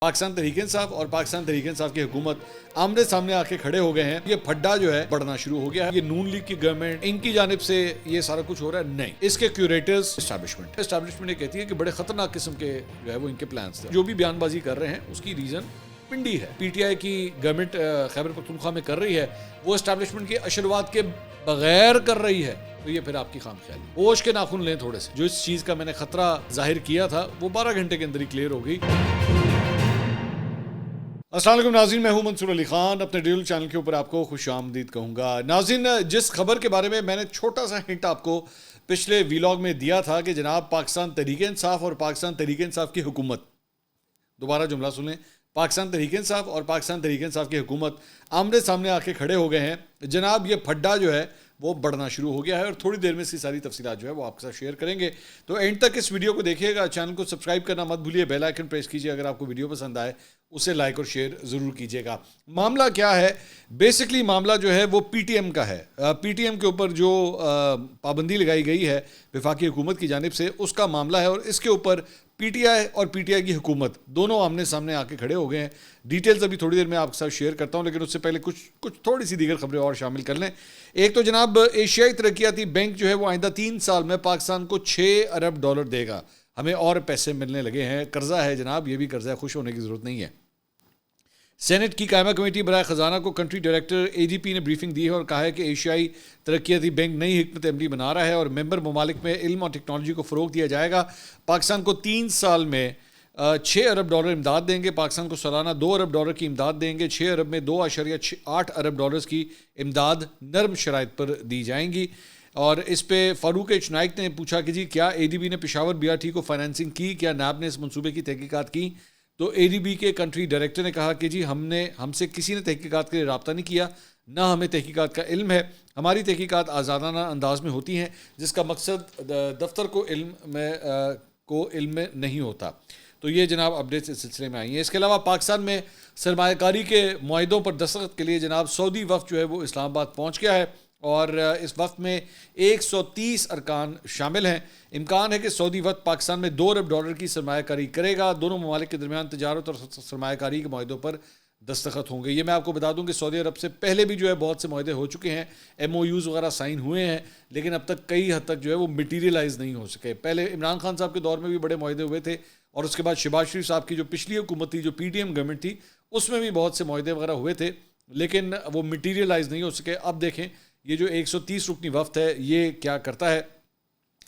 پاکستان تحریک انصاف اور پاکستان تحریک انصاف کی حکومت آمنے سامنے آ کے کھڑے ہو گئے ہیں. یہ پھڈا جو ہے بڑھنا شروع ہو گیا ہے. یہ نون لیگ کی گورنمنٹ ان کی جانب سے یہ سارا کچھ ہو رہا ہے. نہیں, اس کے کیوریٹرز اسٹیبلشمنٹ یہ کہتی ہے کہ بڑے خطرناک قسم کے جو ہے وہ ان کے پلانز تھے. جو بھی بیان بازی کر رہے ہیں اس کی ریزن پنڈی ہے. پی ٹی آئی کی گورنمنٹ خیبر پختونخوا میں کر رہی ہے, وہ اسٹیبلشمنٹ کے اشروات کے بغیر کر رہی ہے. تو یہ پھر آپ کی خام خیالی. ہوش کے ناخن لیں تھوڑے سے. جو اس چیز کا میں نے خطرہ ظاہر کیا تھا وہ 12 گھنٹے کے اندر ہی کلیئر ہو گئی. السلام علیکم ناظرین, میں ہوں منصور علی خان. اپنے ڈیل چینل کے اوپر آپ کو خوش آمدید کہوں گا. ناظرین, جس خبر کے بارے میں نے چھوٹا سا ہنٹ آپ کو پچھلے ویلاگ میں دیا تھا کہ جناب پاکستان تحریک انصاف اور پاکستان تحریک انصاف کی حکومت, دوبارہ جملہ سنیں, پاکستان تحریک انصاف اور پاکستان تحریک انصاف کی حکومت آمنے سامنے آ کے کھڑے ہو گئے ہیں. جناب یہ پھڈا جو ہے وہ بڑھنا شروع ہو گیا ہے اور تھوڑی دیر میں اس کی ساری تفصیلات جو ہے وہ آپ کے ساتھ شیئر کریں گے. تو اینڈ تک اس ویڈیو کو دیکھیے گا. چینل کو سبسکرائب کرنا مت بھولیے, بیل آئیکن پریس کیجیے. اگر آپ کو ویڈیو پسند آئے اسے لائک اور شیئر ضرور کیجیے گا. معاملہ کیا ہے؟ بیسکلی معاملہ جو ہے وہ پی ٹی ایم کا ہے. پی ٹی ایم کے اوپر جو پابندی لگائی گئی ہے وفاقی حکومت کی جانب سے, اس کا معاملہ ہے. اور اس کے اوپر پی ٹی آئی اور پی ٹی آئی کی حکومت دونوں آمنے سامنے آ کے کھڑے ہو گئے ہیں. ڈیٹیلز ابھی تھوڑی دیر میں آپ کے ساتھ شیئر کرتا ہوں, لیکن اس سے پہلے کچھ تھوڑی سی دیگر خبریں اور شامل کر لیں. ایک تو جناب ایشیائی ترقیاتی بینک جو ہے وہ آئندہ 3 سال میں پاکستان کو $6 ارب دے گا. ہمیں اور پیسے ملنے لگے ہیں. قرضہ ہے جناب, یہ بھی قرضہ ہے, خوش ہونے کی ضرورت نہیں ہے. سینٹ کی قائمہ کمیٹی برائے خزانہ کو کنٹری ڈائریکٹر اے ڈی پی نے بریفنگ دی ہے اور کہا ہے کہ ایشیائی ترقیاتی بینک نئی حکمت عملی بنا رہا ہے اور ممبر ممالک میں علم اور ٹیکنالوجی کو فروغ دیا جائے گا. پاکستان کو 3 سال میں $6 ارب امداد دیں گے. پاکستان کو سالانہ $2 ارب کی امداد دیں گے. 6 ارب میں 2.8 ارب کی امداد نرم شرائط پر دی جائیں گی. اور اس پہ فاروق چنائک نے پوچھا کہ جی کیا اے ڈی بی نے پشاور بی آر ٹی کو فائنینسنگ کی, کیا نیب نے اس منصوبے کی تحقیقات کی؟ تو اے ڈی بی کے کنٹری ڈائریکٹر نے کہا کہ جی ہم سے کسی نے تحقیقات کے لیے رابطہ نہیں کیا, نہ ہمیں تحقیقات کا علم ہے. ہماری تحقیقات آزادانہ انداز میں ہوتی ہیں جس کا مقصد دفتر کو علم میں نہیں ہوتا. تو یہ جناب اپڈیٹس اس سلسلے میں آئی ہیں. اس کے علاوہ پاکستان میں سرمایہ کاری کے معاہدوں پر دستخط کے لیے جناب سعودی وفد جو ہے وہ اسلام آباد پہنچ گیا ہے اور اس وقت میں 130 ارکان شامل ہیں. امکان ہے کہ سعودی وفد پاکستان میں $2 ارب کی سرمایہ کاری کرے گا. دونوں ممالک کے درمیان تجارت اور سرمایہ کاری کے معاہدوں پر دستخط ہوں گے. یہ میں آپ کو بتا دوں کہ سعودی عرب سے پہلے بھی جو ہے بہت سے معاہدے ہو چکے ہیں, ایم او یوز وغیرہ سائن ہوئے ہیں, لیکن اب تک کئی حد تک جو ہے وہ مٹیریلائز نہیں ہو سکے. پہلے عمران خان صاحب کے دور میں بھی بڑے معاہدے ہوئے تھے اور اس کے بعد شہباز شریف صاحب کی جو پچھلی حکومت تھی, جو پی ٹی ایم گورنمنٹ تھی, اس میں بھی بہت سے معاہدے وغیرہ ہوئے تھے لیکن وہ مٹیریلائز نہیں ہو سکے. اب دیکھیں یہ جو 130 رکنی وفد ہے یہ کیا کرتا ہے.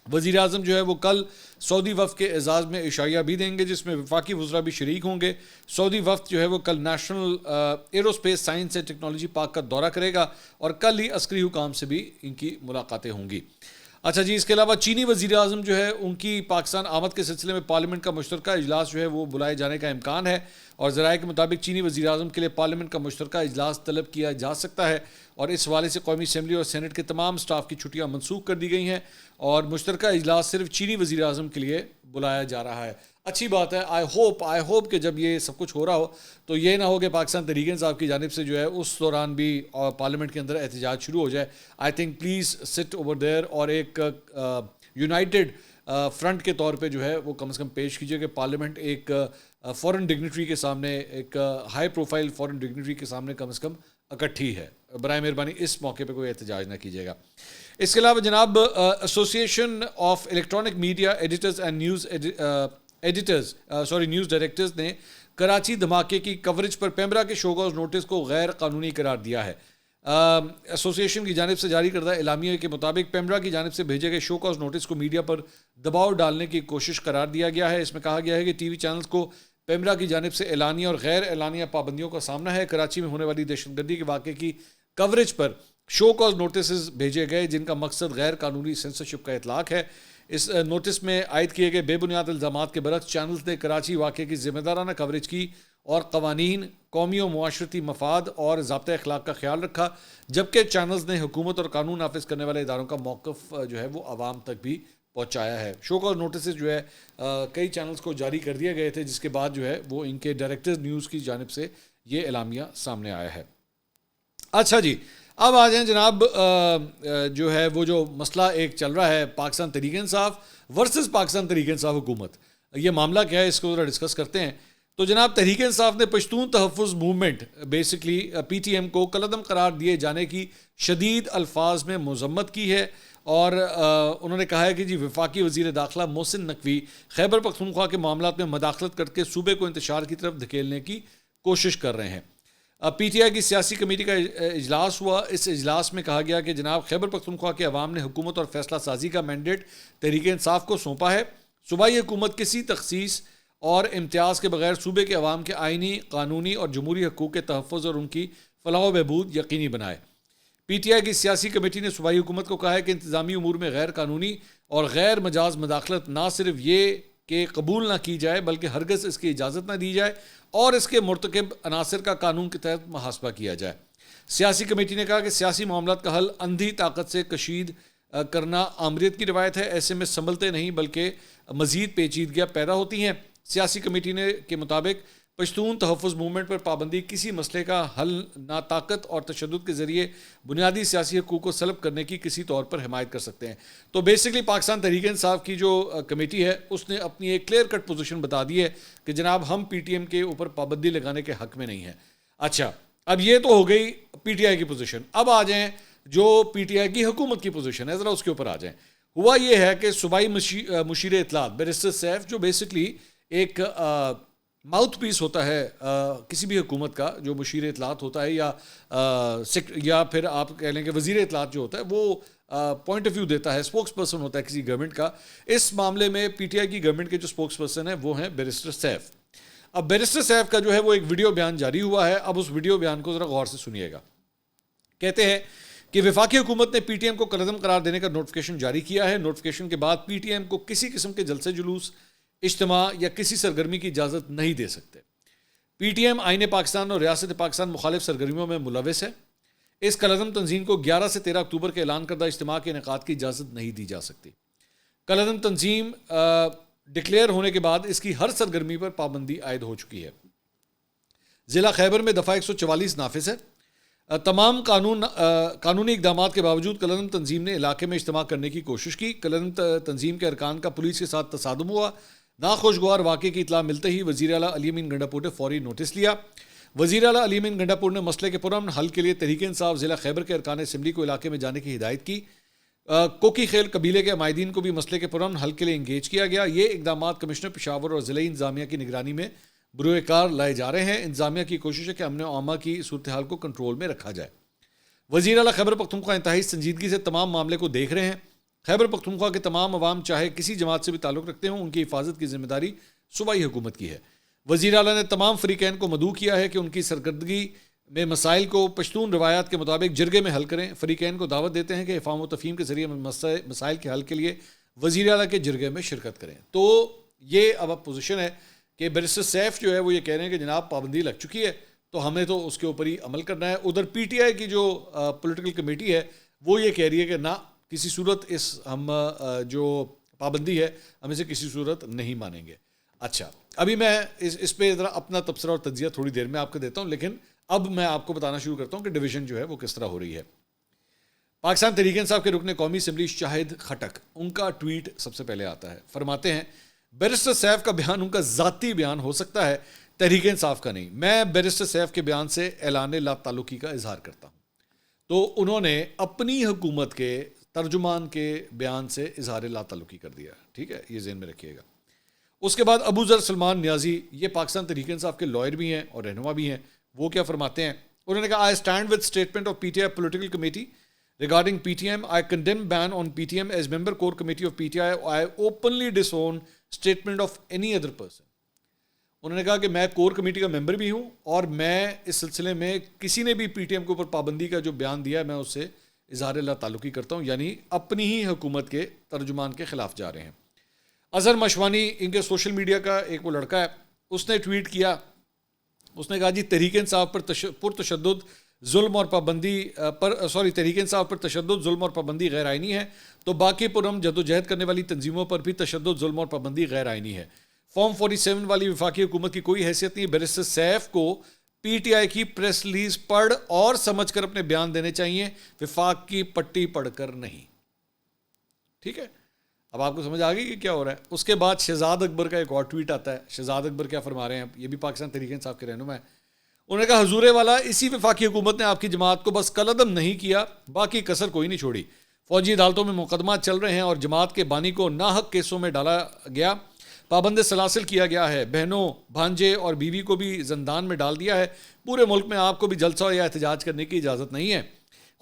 وزیر اعظم جو ہے وہ کل سعودی وفد کے اعزاز میں عشائیہ بھی دیں گے جس میں وفاقی وزراء بھی شریک ہوں گے. سعودی وفد جو ہے وہ کل national aerospace science and technology park کا دورہ کرے گا اور کل ہی عسکری حکام سے بھی ان کی ملاقاتیں ہوں گی. اچھا جی, اس کے علاوہ چینی وزیر اعظم جو ہے ان کی پاکستان آمد کے سلسلے میں پارلیمنٹ کا مشترکہ اجلاس جو ہے وہ بلائے جانے کا امکان ہے اور ذرائع کے مطابق چینی وزیر اعظم کے لیے پارلیمنٹ کا مشترکہ اجلاس طلب کیا جا سکتا ہے اور اس حوالے سے قومی اسمبلی اور سینٹ کے تمام سٹاف کی چھٹیاں منسوخ کر دی گئی ہیں اور مشترکہ اجلاس صرف چینی وزیر اعظم کے لیے بلایا جا رہا ہے. اچھی بات ہے. آئی ہوپ کہ جب یہ سب کچھ ہو رہا ہو تو یہ نہ ہو کہ پاکستان تحریک انصاف کی جانب سے جو ہے اس دوران بھی پارلیمنٹ کے اندر احتجاج شروع ہو جائے. آئی تھنک پلیز سٹ اوور دیر اور ایک یونائٹڈ فرنٹ کے طور پہ جو ہے وہ کم از کم پیش کیجیے کہ پارلیمنٹ ایک فورن ڈگنیٹری کے سامنے, ایک ہائی پروفائل فورن ڈگنیٹری کے سامنے کم از کم اکٹھی ہے. برائے مہربانی اس موقع پہ کوئی احتجاج نہ کیجیے گا. اس کے علاوہ جناب association of electronic media editors and news directors نے کراچی دھماکے کی کوریج پر پیمرا کے شو کاز نوٹس کو غیر قانونی قرار دیا ہے. ایسوسیشن کی جانب سے جاری کردہ اعلامیہ کے مطابق پیمرا کی جانب سے بھیجے گئے شو کاز نوٹس کو میڈیا پر دباؤ ڈالنے کی کوشش قرار دیا گیا ہے. اس میں کہا گیا ہے کہ ٹی وی چینلز کو پیمرا کی جانب سے اعلانیہ اور غیر اعلانیہ پابندیوں کا سامنا ہے. کراچی میں ہونے والی دہشت گردی کے واقعے کی کوریج پر شو کاز نوٹسز بھیجے گئے جن کا مقصد غیر قانونی سینسرشپ کا اطلاق ہے. اس نوٹس میں عائد کیے گئے بے بنیاد الزامات کے برعکس چینلز نے کراچی واقعے کی ذمہ دارانہ کوریج کی اور قوانین, قومی و معاشرتی مفاد اور ضابطۂ اخلاق کا خیال رکھا, جبکہ چینلز نے حکومت اور قانون نافذ کرنے والے اداروں کا موقف جو ہے وہ عوام تک بھی پہنچایا ہے. شو کاز نوٹسز جو ہے کئی چینلز کو جاری کر دیے گئے تھے جس کے بعد جو ہے وہ ان کے ڈائریکٹرز نیوز کی جانب سے یہ اعلامیہ سامنے آیا ہے. اچھا جی, اب آ جائیں جناب جو ہے وہ جو مسئلہ ایک چل رہا ہے پاکستان تحریک انصاف ورسز پاکستان تحریک انصاف حکومت. یہ معاملہ کیا ہے اس کو ذرا ڈسکس کرتے ہیں. تو جناب تحریک انصاف نے Pashtun Tahaffuz movement basically P T M کو کالعدم قرار دیے جانے کی شدید الفاظ میں مذمت کی ہے، اور انہوں نے کہا ہے کہ وفاقی وزیر داخلہ محسن نقوی خیبر پختونخوا کے معاملات میں مداخلت کر کے صوبے کو انتشار کی طرف دھکیلنے کی کوشش کر رہے ہیں۔ پی ٹی آئی کی سیاسی کمیٹی کا اجلاس ہوا۔ اس اجلاس میں کہا گیا کہ جناب خیبر پختونخوا کے عوام نے حکومت اور فیصلہ سازی کا مینڈیٹ تحریک انصاف کو سونپا ہے۔ صوبائی حکومت کسی تخصیص اور امتیاز کے بغیر صوبے کے عوام کے آئینی، قانونی اور جمہوری حقوق کے تحفظ اور ان کی فلاح و بہبود یقینی بنائے۔ پی ٹی آئی کی سیاسی کمیٹی نے صوبائی حکومت کو کہا ہے کہ انتظامی امور میں غیر قانونی اور غیر مجاز مداخلت نہ صرف یہ کہ قبول نہ کی جائے بلکہ ہرگز اس کی اجازت نہ دی جائے اور اس کے مرتکب عناصر کا قانون کے تحت محاسبہ کیا جائے۔ سیاسی کمیٹی نے کہا کہ سیاسی معاملات کا حل اندھی طاقت سے کشید کرنا آمریت کی روایت ہے، ایسے میں سنبھلتے نہیں بلکہ مزید پیچیدگیاں پیدا ہوتی ہیں۔ سیاسی کمیٹی کے مطابق پشتون تحفظ موومنٹ پر پابندی کسی مسئلے کا حل نہ طاقت اور تشدد کے ذریعے بنیادی سیاسی حقوق کو سلب کرنے کی کسی طور پر حمایت کر سکتے ہیں۔ تو بیسکلی پاکستان تحریک انصاف کی جو کمیٹی ہے اس نے اپنی ایک کلیئر کٹ پوزیشن بتا دی ہے کہ جناب ہم پی ٹی ایم کے اوپر پابندی لگانے کے حق میں نہیں ہیں۔ اچھا، اب یہ تو ہو گئی پی ٹی آئی کی پوزیشن، اب آ جائیں جو پی ٹی آئی کی حکومت کی پوزیشن ہے، ذرا اس کے اوپر آ جائیں۔ ہوا یہ ہے کہ صوبائی مشیر اطلاعات بیرسٹر سیف، جو بیسکلی ایک ماؤتھ پیس ہوتا ہے کسی بھی حکومت کا، جو مشیر اطلاعات ہوتا ہے یا پھر آپ کہہ لیں کہ وزیر اطلاعات جو ہوتا ہے وہ پوائنٹ آف ویو دیتا ہے، اسپوکس پرسن ہوتا ہے کسی گورنمنٹ کا۔ اس معاملے میں پی ٹی آئی کی گورنمنٹ کے جو اسپوکس پرسن ہیں وہ ہیں بیرسٹر سیف۔ اب بیرسٹر سیف کا جو ہے وہ ایک ویڈیو بیان جاری ہوا ہے، اب اس ویڈیو بیان کو ذرا غور سے سنیے گا۔ کہتے ہیں کہ وفاقی حکومت نے پی ٹی ایم کو کالعدم قرار دینے کا نوٹیفیکیشن جاری کیا ہے۔ نوٹیفیکیشن کے بعد پی ٹی ایم کو کسی قسم کے جلسے جلوس، اجتماع یا کسی سرگرمی کی اجازت نہیں دے سکتے۔ پی ٹی ایم آئین پاکستان اور ریاست پاکستان مخالف سرگرمیوں میں ملوث ہے۔ اس کالعدم تنظیم کو 11 سے 13 اکتوبر کے اعلان کردہ اجتماع کے انعقاد کی اجازت نہیں دی جا سکتی۔ کالعدم تنظیم ڈکلیئر ہونے کے بعد اس کی ہر سرگرمی پر پابندی عائد ہو چکی ہے۔ ضلع خیبر میں دفعہ 144 نافذ ہے۔ تمام قانونی اقدامات کے باوجود کالعدم تنظیم نے علاقے میں اجتماع کرنے کی کوشش کی۔ کالعدم تنظیم کے ارکان کا پولیس کے ساتھ تصادم ہوا۔ ناخوشگوار واقعے کی اطلاع ملتے ہی وزیر اعلیٰ علی امین گنڈا پور نے فوری نوٹس لیا۔ وزیر اعلیٰ علی امین گنڈا پور نے مسئلے کے پرامن حل کے لیے تحریک انصاف ضلع خیبر کے ارکان اسمبلی کو علاقے میں جانے کی ہدایت کی۔ کوکی خیل قبیلے کے عمائدین کو بھی مسئلے کے پرامن حل کے لیے انگیج کیا گیا۔ یہ اقدامات کمشنر پشاور اور ضلعی انتظامیہ کی نگرانی میں بروئے کار لائے جا رہے ہیں۔ انتظامیہ کی کوشش ہے کہ امن و امان کی صورتحال کو کنٹرول میں رکھا جائے۔ وزیر اعلیٰ خیبر پختونخوا انتہائی سنجیدگی سے تمام معاملے کو دیکھ رہے ہیں۔ خیبر پختونخوا کے تمام عوام چاہے کسی جماعت سے بھی تعلق رکھتے ہوں، ان کی حفاظت کی ذمہ داری صوبائی حکومت کی ہے۔ وزیر اعلیٰ نے تمام فریقین کو مدعو کیا ہے کہ ان کی سرکردگی میں مسائل کو پشتون روایات کے مطابق جرگے میں حل کریں۔ فریقین کو دعوت دیتے ہیں کہ افہام و تفہیم کے ذریعے مسائل کے حل کے لیے وزیر اعلیٰ کے جرگے میں شرکت کریں۔ تو یہ اب پوزیشن ہے کہ بیرسٹر سیف جو ہے وہ یہ کہہ رہے ہیں کہ جناب پابندی لگ چکی ہے تو ہمیں تو اس کے اوپر ہی عمل کرنا ہے۔ ادھر پی ٹی آئی کی جو پولیٹیکل کمیٹی ہے وہ یہ کہہ رہی ہے کہ نہ، کسی صورت ہم جو پابندی ہے ہم اسے کسی صورت نہیں مانیں گے۔ اچھا، ابھی میں اس پہ ذرا اپنا تبصرہ اور تجزیہ تھوڑی دیر میں آپ کو دیتا ہوں، لیکن اب میں آپ کو بتانا شروع کرتا ہوں کہ ڈویژن جو ہے وہ کس طرح ہو رہی ہے۔ پاکستان تحریک انصاف کے رکن قومی اسمبلی شاہد خٹک، ان کا ٹویٹ سب سے پہلے آتا ہے۔ فرماتے ہیں بیرسٹر سیف کا بیان ان کا ذاتی بیان ہو سکتا ہے، تحریک انصاف کا نہیں۔ میں بیرسٹر سیف کے بیان سے اعلان لا تعلقی کا اظہار کرتا ہوں۔ تو انہوں نے اپنی حکومت کے ترجمان کے بیان سے اظہار لا تعلقی کر دیا، ٹھیک ہے، یہ ذہن میں رکھیے گا۔ اس کے بعد ابو ذر سلمان نیازی، یہ پاکستان تحریک انصاف کے لائر بھی ہیں اور رہنما بھی ہیں، وہ کیا فرماتے ہیں؟ انہوں نے کہا I stand with statement of PTI political committee regarding PTM. I condemn ban on PTM as member core committee of PTI. I openly disown statement of any other person. انہوں نے کہا کہ میں کور کمیٹی کا ممبر بھی ہوں اور میں اس سلسلے میں کسی نے بھی پی ٹی ایم کے اوپر پابندی کا جو بیان دیا ہے میں اس سے اظہار لا تعلقی کرتا ہوں، یعنی اپنی ہی حکومت کے ترجمان کے خلاف جا رہے ہیں۔ اظہر مشوانی، ان کے سوشل میڈیا کا ایک وہ لڑکا ہے، اس نے ٹویٹ کیا، اس نے کہا جی تحریک انصاف پر پرتشدد ظلم اور پابندی تحریک انصاف پر تشدد، ظلم اور پابندی غیر آئینی ہے، تو باقی پرم جدوجہد کرنے والی تنظیموں پر بھی تشدد، ظلم اور پابندی غیر آئینی ہے۔ فارم 47 والی وفاقی حکومت کی کوئی حیثیت نہیں۔ بیرسٹر سیف کو پی ٹی آئی کی پریس ریلیز پڑھ اور سمجھ کر اپنے بیان دینے چاہیے، وفاق کی پٹی پڑھ کر نہیں، ٹھیک ہے۔ اب آپ کو سمجھ آ گئی کہ کیا ہو رہا ہے. اس کے بعد شہزاد اکبر کا ایک اور ٹویٹ آتا ہے. شہزاد اکبر کیا فرما رہے ہیں, یہ بھی پاکستان تحریک انصاف کے رہنما ہیں. انہوں نے کہا حضور والا اسی وفاقی حکومت نے آپ کی جماعت کو بس کالعدم نہیں کیا, باقی کسر کوئی نہیں چھوڑی. فوجی عدالتوں میں مقدمات چل رہے ہیں اور جماعت کے بانی کو ناحق کیسوں میں ڈالا گیا, پابند سلاسل کیا گیا ہے, بہنوں بھانجے اور بیوی کو بھی زندان میں ڈال دیا ہے. پورے ملک میں آپ کو بھی جلسہ یا احتجاج کرنے کی اجازت نہیں ہے.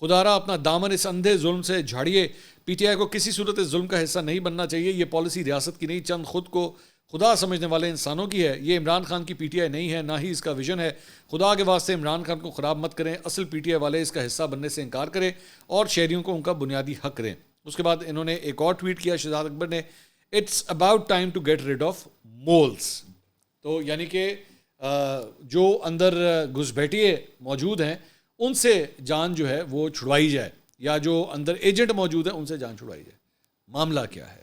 خدا را اپنا دامن اس اندھے ظلم سے جھاڑیے. پی ٹی آئی کو کسی صورت اس ظلم کا حصہ نہیں بننا چاہیے. یہ پالیسی ریاست کی نہیں, چند خود کو خدا سمجھنے والے انسانوں کی ہے. یہ عمران خان کی پی ٹی آئی نہیں ہے, نہ ہی اس کا ویژن ہے. خدا کے واسطے عمران خان کو خراب مت کریں. اصل پی ٹی آئی والے اس کا حصہ بننے سے انکار کریں اور شہریوں کو ان کا بنیادی حق دیں. اس کے بعد انہوں نے ایک اور ٹویٹ کیا شہزاد اکبر نے, it's about time to get rid of moles. تو یعنی کہ جو اندر گھسپیٹیے موجود ہیں ان سے جان جو ہے وہ چھڑوائی جائے, یا جو اندر ایجنٹ موجود ہیں ان سے جان چھڑوائی جائے. معاملہ کیا ہے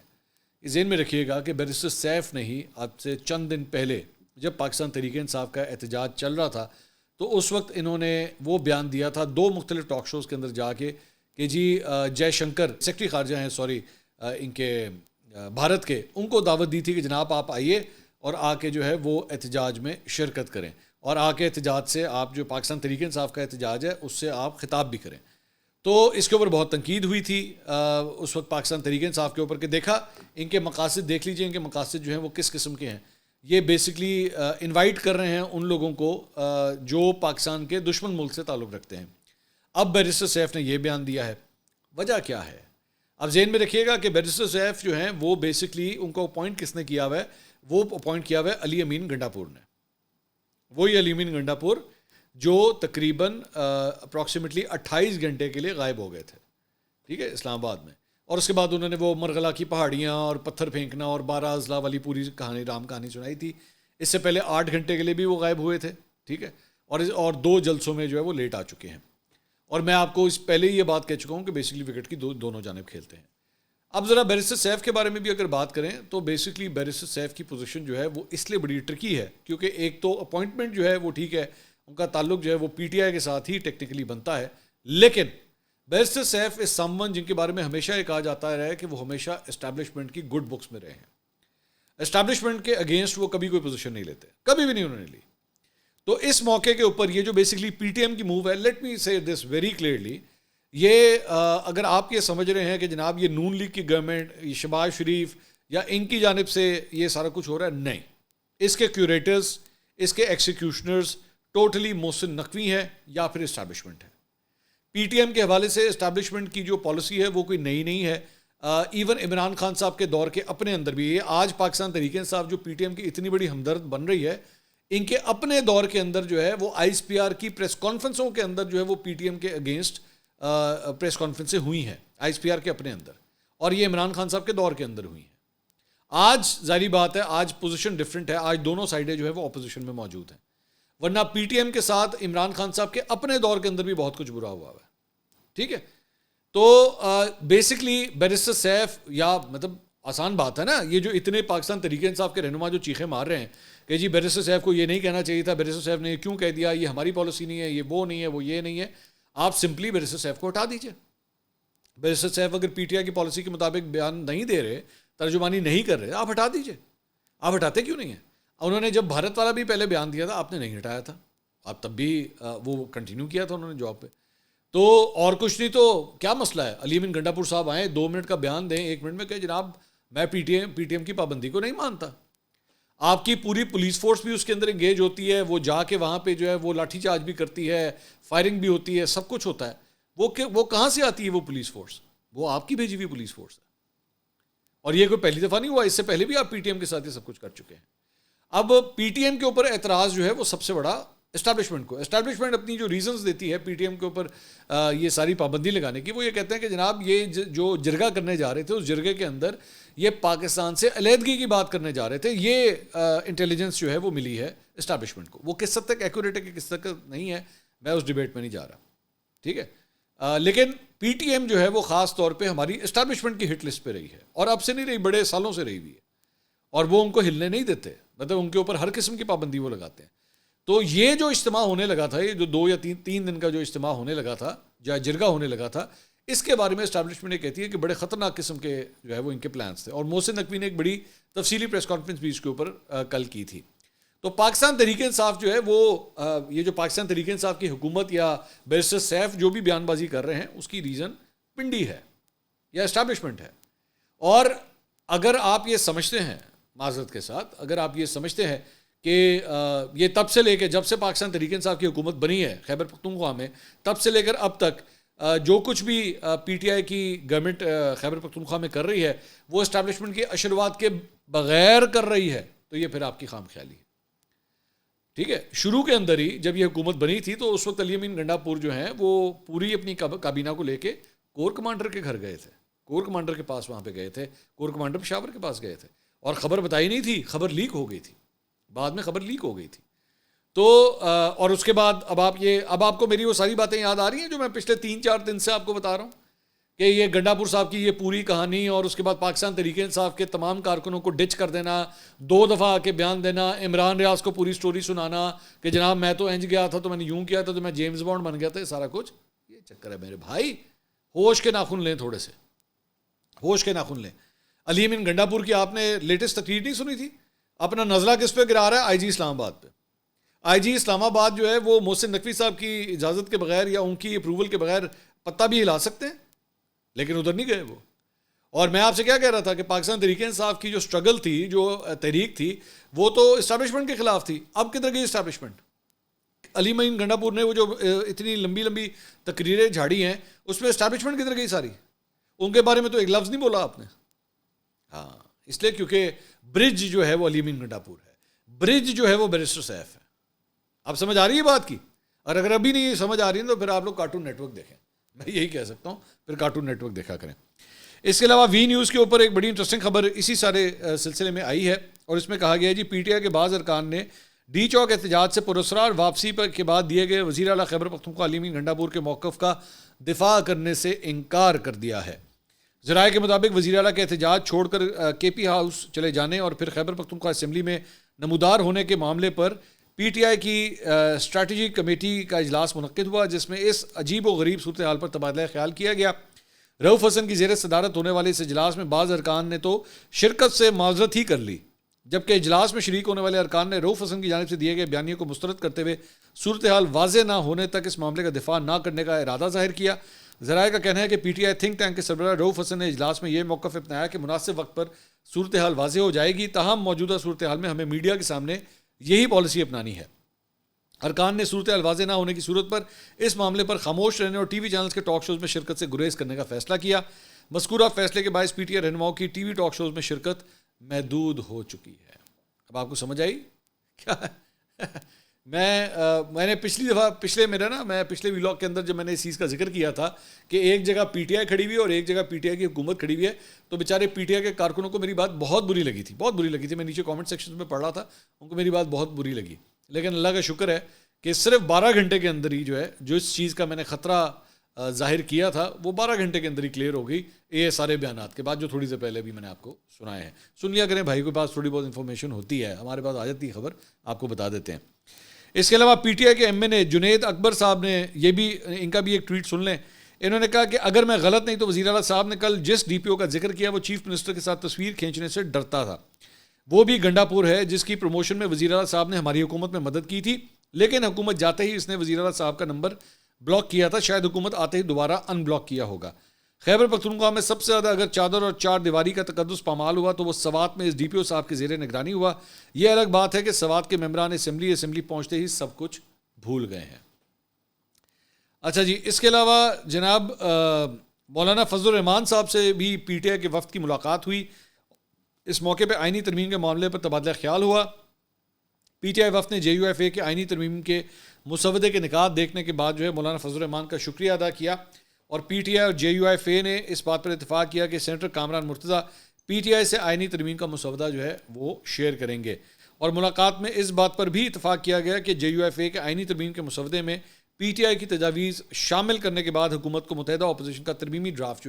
یہ ذہن میں رکھیے گا کہ بیرسٹر سیف نے ہی اب سے چند دن پہلے جب پاکستان تحریک انصاف کا احتجاج چل رہا تھا تو اس وقت انہوں نے وہ بیان دیا تھا 2 مختلف ٹاک شوز کے اندر جا کے کہ جی جے شنکر سیکرٹری خارجہ ہیں ان کے بھارت کے, ان کو دعوت دی تھی کہ جناب آپ آئیے اور آ کے جو ہے وہ احتجاج میں شرکت کریں, اور آ کے احتجاج سے آپ جو پاکستان تحریک انصاف کا احتجاج ہے اس سے آپ خطاب بھی کریں. تو اس کے اوپر بہت تنقید ہوئی تھی اس وقت پاکستان تحریک انصاف کے اوپر کہ دیکھا ان کے مقاصد دیکھ لیجئے, ان کے مقاصد جو ہیں وہ کس قسم کے ہیں. یہ بیسکلی انوائٹ کر رہے ہیں ان لوگوں کو جو پاکستان کے دشمن ملک سے تعلق رکھتے ہیں. اب بیرسٹر سیف نے یہ بیان دیا ہے. وجہ کیا ہے؟ اب ذہن میں رکھیے گا کہ بیرسٹر سیف جو ہیں وہ بیسکلی ان کو اپوائنٹ کس نے کیا ہوا ہے, وہ اپوائنٹ کیا ہوا ہے علی امین گنڈاپور نے. وہی علی امین گنڈاپور جو تقریباً اپروکسیمیٹلی 28 گھنٹے کے لیے غائب ہو گئے تھے, ٹھیک ہے, اسلام آباد میں. اور اس کے بعد انہوں نے وہ مرغلا کی پہاڑیاں اور پتھر پھینکنا اور 12 اضلاع والی پوری کہانی رام کہانی سنائی تھی. اس سے پہلے 8 گھنٹے کے لیے بھی وہ غائب ہوئے تھے, ٹھیک ہے, اور 2 جلسوں میں جو ہے وہ لیٹ آ چکے ہیں. اور میں آپ کو اس پہلے ہی یہ بات کہہ چکا ہوں کہ بیسکلی وکٹ کی دونوں جانب کھیلتے ہیں. اب ذرا بیرسٹر سیف کے بارے میں بھی اگر بات کریں تو بیسکلی بیرسٹر سیف کی پوزیشن جو ہے وہ اس لیے بڑی ٹرکی ہے کیونکہ ایک تو اپوائنٹمنٹ جو ہے وہ ٹھیک ہے, ان کا تعلق جو ہے وہ پی ٹی آئی کے ساتھ ہی ٹیکنیکلی بنتا ہے, لیکن بیرسٹر سیف از سم ون جن کے بارے میں ہمیشہ یہ کہا جاتا ہے کہ وہ ہمیشہ اسٹیبلشمنٹ کی گڈ بکس میں رہے ہیں. اسٹیبلشمنٹ کے اگینسٹ وہ کبھی کوئی پوزیشن نہیں لیتے, کبھی بھی نہیں انہوں نے لی. تو اس موقع کے اوپر یہ جو بیسکلی پی ٹی ایم کی موو ہے, لیٹ می سے دس ویری کلیئرلی, یہ اگر آپ یہ سمجھ رہے ہیں کہ جناب یہ نون لیگ کی گورنمنٹ, یہ شہباز شریف یا ان کی جانب سے یہ سارا کچھ ہو رہا ہے, نہیں. اس کے کیوریٹرز, اس کے ایکسیکیوشنرز ٹوٹلی محسن نقوی ہیں یا پھر اسٹیبلشمنٹ ہے. پی ٹی ایم کے حوالے سے اسٹیبلشمنٹ کی جو پالیسی ہے وہ کوئی نئی نہیں ہے. ایون عمران خان صاحب کے دور کے اپنے اندر بھی, یہ آج پاکستان تحریک انصاف جو پی ٹی ایم کی اتنی بڑی ہمدرد بن رہی ہے, ان کے اپنے دور کے اندر جو ہے وہ آئی ایس پی آر کی پریس کانفرنسوں کے اندر جو ہے وہ پی ٹی ایم کے اگینسٹ پریس کانفرنسیں ہوئی ہیں آئی ایس پی آر کے اپنے اندر, اور یہ عمران خان صاحب کے دور کے اندر ہوئی ہیں. آج ظاہری بات ہے آج پوزیشن ڈفرینٹ ہے, آج دونوں سائڈیں جو ہے وہ اپوزیشن میں موجود ہیں, ورنہ پی ٹی ایم کے ساتھ عمران خان صاحب کے اپنے دور کے اندر بھی بہت کچھ برا ہوا ہے, ٹھیک ہے. تو بیسکلی بیرسٹر سیف, یا مطلب آسان بات ہے نا, یہ جو اتنے پاکستان تحریک انصاف کے رہنما جو چیخیں مار رہے ہیں کہ جی بیرسٹر سیف کو یہ نہیں کہنا چاہیے تھا, بیرسٹر سیف نے یہ کیوں کہہ دیا, یہ ہماری پالیسی نہیں ہے, یہ وہ نہیں ہے, وہ یہ نہیں ہے. آپ سمپلی بیرسٹر سیف کو ہٹا دیجئے. بیرسٹر سیف اگر پی ٹی آئی کی پالیسی کے مطابق بیان نہیں دے رہے, ترجمانی نہیں کر رہے, آپ ہٹا دیجئے. آپ ہٹاتے کیوں نہیں ہیں؟ انہوں نے جب بھارت والا بھی پہلے بیان دیا تھا آپ نے نہیں ہٹایا تھا, آپ تب بھی وہ کنٹینیو کیا تھا انہوں نے جاب پہ. تو اور کچھ نہیں تو کیا مسئلہ ہے, علی امین گنڈاپور صاحب آئیں 2 منٹ کا بیان دیں, 1 منٹ میں کہ جناب میں پی ٹی ایم کی پابندی کو نہیں مانتا. آپ کی پوری پولیس فورس بھی اس کے اندر انگیج ہوتی ہے, وہ جا کے وہاں پہ جو ہے وہ لاٹھی چارج بھی کرتی ہے, فائرنگ بھی ہوتی ہے, سب کچھ ہوتا ہے. وہ کہاں سے آتی ہے وہ پولیس فورس؟ وہ آپ کی بھیجی ہوئی پولیس فورس ہے. اور یہ کوئی پہلی دفعہ نہیں ہوا, اس سے پہلے بھی آپ پی ٹی ایم کے ساتھ یہ سب کچھ کر چکے ہیں. اب پی ٹی ایم کے اوپر اعتراض جو ہے وہ سب سے بڑا اسٹیبلشمنٹ کو, اسٹیبلشمنٹ اپنی جو ریزنز دیتی ہے پی ٹی ایم کے اوپر یہ ساری پابندی لگانے کی, وہ یہ کہتے ہیں کہ جناب یہ جو جرگہ کرنے جا رہے تھے اس جرگے کے اندر یہ پاکستان سے علیحدگی کی بات کرنے جا رہے تھے, یہ انٹیلیجنس جو ہے وہ ملی ہے اسٹیبلشمنٹ کو. وہ کس حد تک ایکوریٹ ہے کہ کس حد تک نہیں ہے, میں اس ڈیبیٹ میں نہیں جا رہا, ٹھیک ہے. لیکن پی ٹی ایم جو ہے وہ خاص طور پہ ہماری اسٹیبلشمنٹ کی ہٹ لسٹ پہ رہی ہے, اور اب سے نہیں رہی, بڑے سالوں سے رہی ہوئی ہے, اور وہ ان کو ہلنے نہیں دیتے, مطلب ان کے اوپر ہر قسم کی پابندی وہ لگاتے ہیں. تو یہ جو اجتماع ہونے لگا تھا, یہ جو 2 یا 3 دن کا جو اجتماع ہونے لگا تھا, جرگہ ہونے لگا تھا, اس کے بارے میں اسٹیبلشمنٹ یہ کہتی ہے کہ بڑے خطرناک قسم کے جو ہے وہ ان کے پلانس تھے. اور محسن نقوی نے ایک بڑی تفصیلی پریس کانفرنس بھی اس کے اوپر کل کی تھی. تو پاکستان تحریک انصاف جو ہے وہ یہ جو پاکستان تحریک انصاف کی حکومت یا بیرسٹر سیف جو بھی بیان بازی کر رہے ہیں اس کی ریزن پنڈی ہے یا اسٹیبلشمنٹ ہے. اور اگر آپ یہ سمجھتے ہیں معذرت کے ساتھ اگر آپ یہ سمجھتے ہیں کہ یہ تب سے لے کے جب سے پاکستان تحریک انصاف کی حکومت بنی ہے خیبر پختونخوا میں تب سے لے کر اب تک جو کچھ بھی پی ٹی آئی کی گورنمنٹ خیبر پختونخوا میں کر رہی ہے وہ اسٹیبلشمنٹ کے اشروات کے بغیر کر رہی ہے تو یہ پھر آپ کی خام خیالی ہے. ٹھیک ہے. شروع کے اندر ہی جب یہ حکومت بنی تھی تو اس وقت علی امین گنڈا پور جو ہیں وہ پوری اپنی کابینہ کو لے کے کور کمانڈر کے گھر گئے تھے. کور کمانڈر کے پاس وہاں پہ گئے تھے. کور کمانڈر پشاور کے پاس گئے تھے اور خبر بتائی نہیں تھی. خبر لیک ہو گئی تھی. بعد میں خبر لیک ہو گئی تھی. تو اور اس کے بعد اب آپ کو میری وہ ساری باتیں یاد آ رہی ہیں جو میں پچھلے 3-4 دن سے آپ کو بتا رہا ہوں کہ یہ گنڈا پور صاحب کی یہ پوری کہانی اور اس کے بعد پاکستان تحریک انصاف کے تمام کارکنوں کو ڈچ کر دینا, 2 دفعہ آ کے بیان دینا, عمران ریاض کو پوری سٹوری سنانا کہ جناب میں تو انج گیا تھا تو میں نے یوں کیا تھا تو میں جیمز بانڈ بن گیا تھا. سارا کچھ یہ چکر ہے میرے بھائی. ہوش کے ناخن لیں, تھوڑے سے ہوش کے ناخن لیں. علی امین گنڈا پور کی آپ نے لیٹسٹ تقریر نہیں سنی تھی؟ اپنا نزلہ کس پہ گرا رہا ہے؟ آئی جی اسلام آباد پہ. آئی جی اسلام آباد جو ہے وہ محسن نقوی صاحب کی اجازت کے بغیر یا ان کی اپروول کے بغیر پتہ بھی ہلا سکتے ہیں, لیکن ادھر نہیں گئے وہ. اور میں آپ سے کیا کہہ رہا تھا کہ پاکستان تحریک انصاف کی جو سٹرگل تھی, جو تحریک تھی, وہ تو اسٹیبلشمنٹ کے خلاف تھی. اب کدھر گئی اسٹیبلشمنٹ؟ علی امین گنڈا پور نے وہ جو اتنی لمبی لمبی تقریریں جھاڑی ہیں اس میں اسٹیبلشمنٹ کدھر گئی ساری؟ ان کے بارے میں تو ایک لفظ نہیں بولا آپ نے. ہاں, اس لیے کیونکہ برج جو ہے وہ علی امین گنڈا پور ہے, برج جو ہے وہ بیرسٹر سیف ہے. اب سمجھ آ رہی ہے بات کی؟ اور اگر ابھی نہیں سمجھ آ رہی ہے تو پھر آپ لوگ کارٹون نیٹ ورک دیکھیں. میں یہی کہہ سکتا ہوں, پھر کارٹون نیٹ ورک دیکھا کریں. اس کے علاوہ وی نیوز کے اوپر ایک بڑی انٹرسٹنگ خبر اسی سارے سلسلے میں آئی ہے اور اس میں کہا گیا ہے جی پی ٹی آئی کے بعض ارکان نے ڈی چوک احتجاج سے پراسرار واپسی کے بعد دیے گئے وزیر اعلیٰ خیبر پختونخوا علی امین گنڈا پور کے موقف کا دفاع کرنے سے انکار کر دیا ہے. ذرائع کے مطابق وزیر اعلیٰ کے احتجاج چھوڑ کر کے پی ہاؤس چلے جانے اور پھر خیبر پختونخوا اسمبلی میں نمودار ہونے کے معاملے پر پی ٹی آئی کی اسٹریٹجی کمیٹی کا اجلاس منعقد ہوا جس میں اس عجیب و غریب صورتحال پر تبادلہ خیال کیا گیا. رؤف حسن کی زیر صدارت ہونے والے اس اجلاس میں بعض ارکان نے تو شرکت سے معذرت ہی کر لی, جبکہ اجلاس میں شریک ہونے والے ارکان نے رؤف حسن کی جانب سے دیے گئے بیانیے کو مسترد کرتے ہوئے صورتحال واضح نہ ہونے تک اس معاملے کا دفاع نہ کرنے کا ارادہ ظاہر کیا. ذرائع کا کہنا ہے کہ P T I think tank کے سربراہ رؤف حسن نے اجلاس میں یہ موقف اپنایا کہ مناسب وقت پر صورتحال واضح ہو جائے گی, تاہم موجودہ صورتحال میں ہمیں میڈیا کے سامنے یہی پالیسی اپنانی ہے. ارکان نے صورتحال واضح نہ ہونے کی صورت پر اس معاملے پر خاموش رہنے اور ٹی وی چینلز کے ٹاک شوز میں شرکت سے گریز کرنے کا فیصلہ کیا. مذکورہ فیصلے کے باعث پی ٹی آئی رہنماؤں کی ٹی وی ٹاک شوز میں شرکت محدود ہو چکی ہے. اب آپ کو سمجھ آئی کیا؟ میں نے پچھلے ویلاگ کے اندر جب میں نے اس چیز کا ذکر کیا تھا کہ ایک جگہ پی ٹی آئی کھڑی ہوئی ہے اور ایک جگہ پی ٹی آئی کی حکومت کھڑی ہوئی ہے, تو بیچارے پی ٹی آئی کے کارکنوں کو میری بات بہت بری لگی تھی. میں نیچے کامنٹ سیکشن میں پڑھ رہا تھا, ان کو میری بات بہت بری لگی. لیکن اللہ کا شکر ہے کہ صرف 12 گھنٹے کے اندر ہی جو اس چیز کا میں نے خطرہ ظاہر کیا تھا وہ 12 گھنٹے کے اندر ہی کلیئر ہو گئی, یہ سارے بیانات کے بعد جو تھوڑی دیر پہلے بھی میں نے آپ کو سنائے ہیں. سن لیا کریں, بھائی کے پاس تھوڑی بہت انفارمیشن ہوتی ہے, ہمارے پاس آ جاتی ہے خبر, آپ کو بتا دیتے ہیں. اس کے علاوہ پی ٹی آئی کے ایم این اے جنید اکبر صاحب نے ان کا بھی ایک ٹویٹ سن لیں. انہوں نے کہا کہ اگر میں غلط نہیں تو وزیر اعلیٰ صاحب نے کل جس ڈی پی او کا ذکر کیا وہ چیف منسٹر کے ساتھ تصویر کھینچنے سے ڈرتا تھا. وہ بھی گنڈا پور ہے جس کی پروموشن میں وزیر اعلیٰ صاحب نے ہماری حکومت میں مدد کی تھی, لیکن حکومت جاتے ہی اس نے وزیر اعلیٰ صاحب کا نمبر بلاک کیا تھا. شاید حکومت آتے ہی دوبارہ ان بلاک کیا ہوگا. خیبر پختونخوا میں سب سے زیادہ اگر چادر اور چار دیواری کا تقدس پامال ہوا تو وہ سوات میں اس ڈی پی او صاحب کے زیر نگرانی ہوا. یہ الگ بات ہے کہ سوات کے ممبران اسمبلی پہنچتے ہی سب کچھ بھول گئے ہیں. اچھا جی, اس کے علاوہ جناب مولانا فضل الرحمان صاحب سے بھی پی ٹی آئی کے وفد کی ملاقات ہوئی. اس موقع پہ آئینی ترمیم کے معاملے پر تبادلہ خیال ہوا. پی ٹی آئی وفد نے جے یو ایف اے کے آئینی ترمیم کے مسودے کے نکات دیکھنے کے بعد مولانا فضل الرحمان کا شکریہ ادا کیا اور پی ٹی آئی اور جے یو ایف اے نے اس بات پر اتفاق کیا کہ senator Kamran Murtaza P T I سے آئینی ترمیم کا مسودہ وہ شیئر کریں گے. اور ملاقات میں اس بات پر بھی اتفاق کیا گیا کہ جے یو ایف اے کے آئینی ترمیم کے مسودے میں پی ٹی آئی کی تجاویز شامل کرنے کے بعد حکومت کو متحدہ اپوزیشن کا ترمیمی ڈرافٹ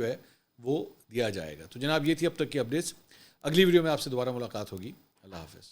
وہ دیا جائے گا. تو جناب یہ تھی اب تک کی اپڈیٹس. اگلی ویڈیو میں آپ سے دوبارہ ملاقات ہوگی. اللہ حافظ.